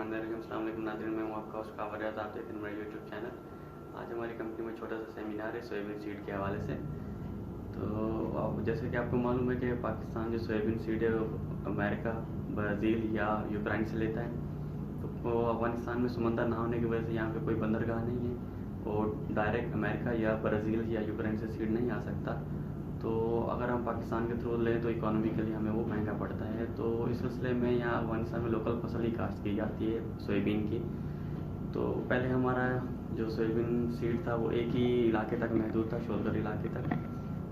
अस्सलाम वालेकुम नाज़रीन, मैं हूँ आपका उसका वरियात, आप देखते हैं मेरा यूट्यूब चैनल। आज हमारी कंपनी में छोटा सा सेमिनार है सोयाबीन सीड के हवाले से। तो जैसे कि आपको मालूम है कि पाकिस्तान जो सोयाबीन सीड है वो अमेरिका, ब्राज़ील या यूक्रेन से लेता है। तो अफगानिस्तान में समंदर ना होने की वजह से यहाँ पे कोई बंदरगाह नहीं है और डायरेक्ट अमेरिका या ब्राज़ील या यूक्रेन से सीड नहीं आ सकता। तो अगर हम पाकिस्तान के थ्रू लें तो इकोनॉमिकली हमें वो महंगा पड़ता है। तो इस सिलसिले में यहाँ अफगानिस्तान में लोकल फसल ही काश्त की जाती है सोयाबीन की। तो पहले हमारा जो सोयाबीन सीड था वो एक ही इलाके तक महदूद था, शोलगर इलाके तक।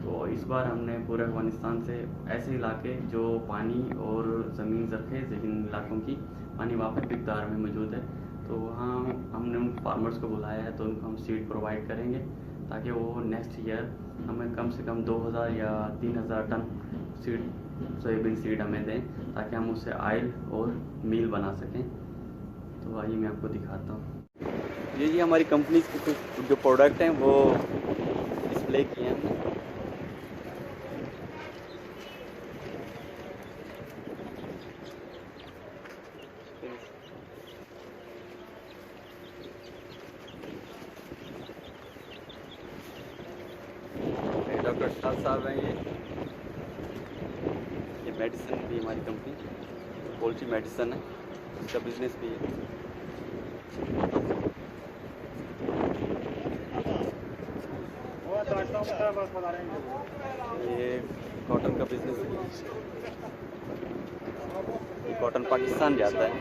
तो इस बार हमने पूरे अफगानिस्तान से ऐसे इलाके जो पानी और ज़मीन ज़रख़ेज़ इन इलाकों की पानी वापस मकदार में मौजूद है, तो वहाँ हमने उन फार्मर्स को बुलाया है। तो उनको हम सीड प्रोवाइड करेंगे ताकि वो नेक्स्ट ईयर हमें कम से कम 2000 या 3000 टन सीड सोयाबीन सीड हमें दें ताकि हम उससे ऑयल और मील बना सकें। तो आइए मैं आपको दिखाता हूँ। ये हमारी कंपनी के कुछ जो प्रोडक्ट हैं वो डिस्प्ले किए हैं हमने। डॉक्टर शाह साहब हैं ये मेडिसिन भी हमारी कंपनी पोल्ट्री मेडिसिन है, इसका बिजनेस भी है। ये कॉटन का बिजनेस है, ये कॉटन पाकिस्तान जाता है।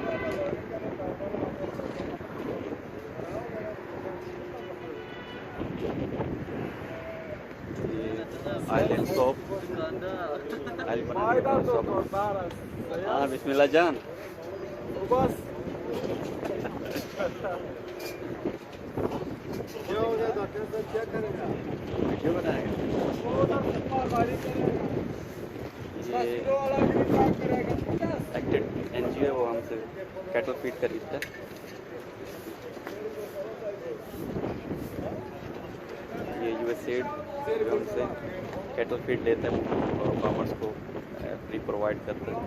आइलैंड सोप, आइल बनाने का सोप। हाँ बिस्मिल्लाह जान। वीडियो बनाएगा। ये एक्टेड NGO है, वो हमसे कैटल फीड खरीदता है। ये USAID हमसे कैटल फीड लेते हैं और फार्मर्स को फ्री प्रोवाइड करते हैं।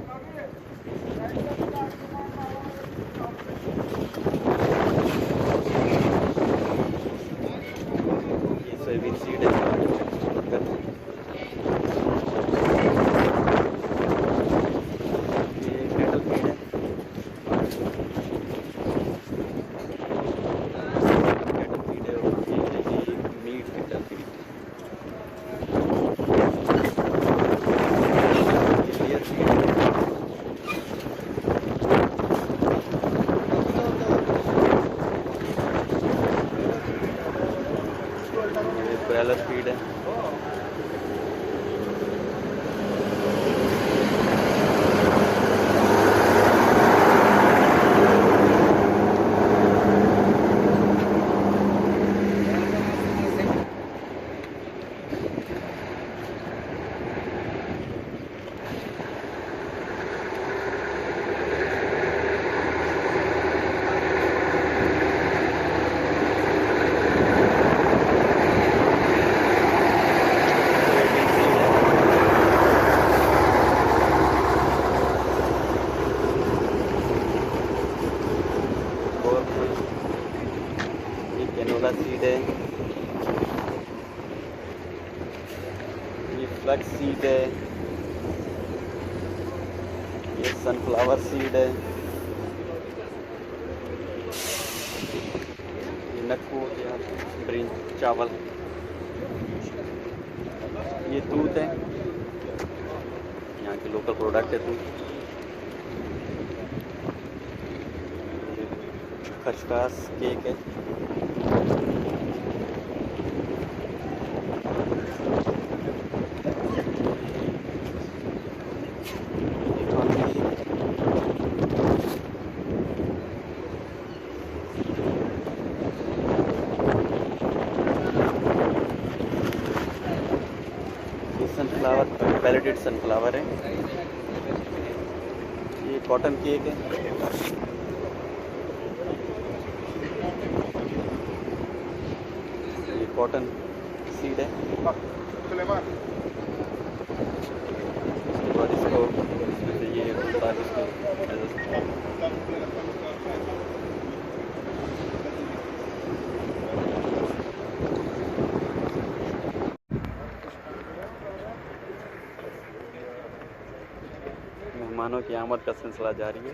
ये सोयाबीन सीड है, ये कैटल फीड है। कैटल फीड है और ये meat cattle feed. Broiler feed है। कैनोला सीड है, ये फ्लैक्स सीड है, ये सनफ्लावर सीड है, ये नक्कू या ग्रीन चावल, ये दूध है, यहाँ के लोकल प्रोडक्ट है दूध। खसखस केक है। सनफ्लावर पैलेटेड सनफ्लावर है। ये कॉटन केक है। ये कॉटन सीड है। उसके बाद इसको ये मेहमानों की आमद का सिलसिला जारी है।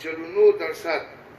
49%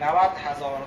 90,000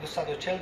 240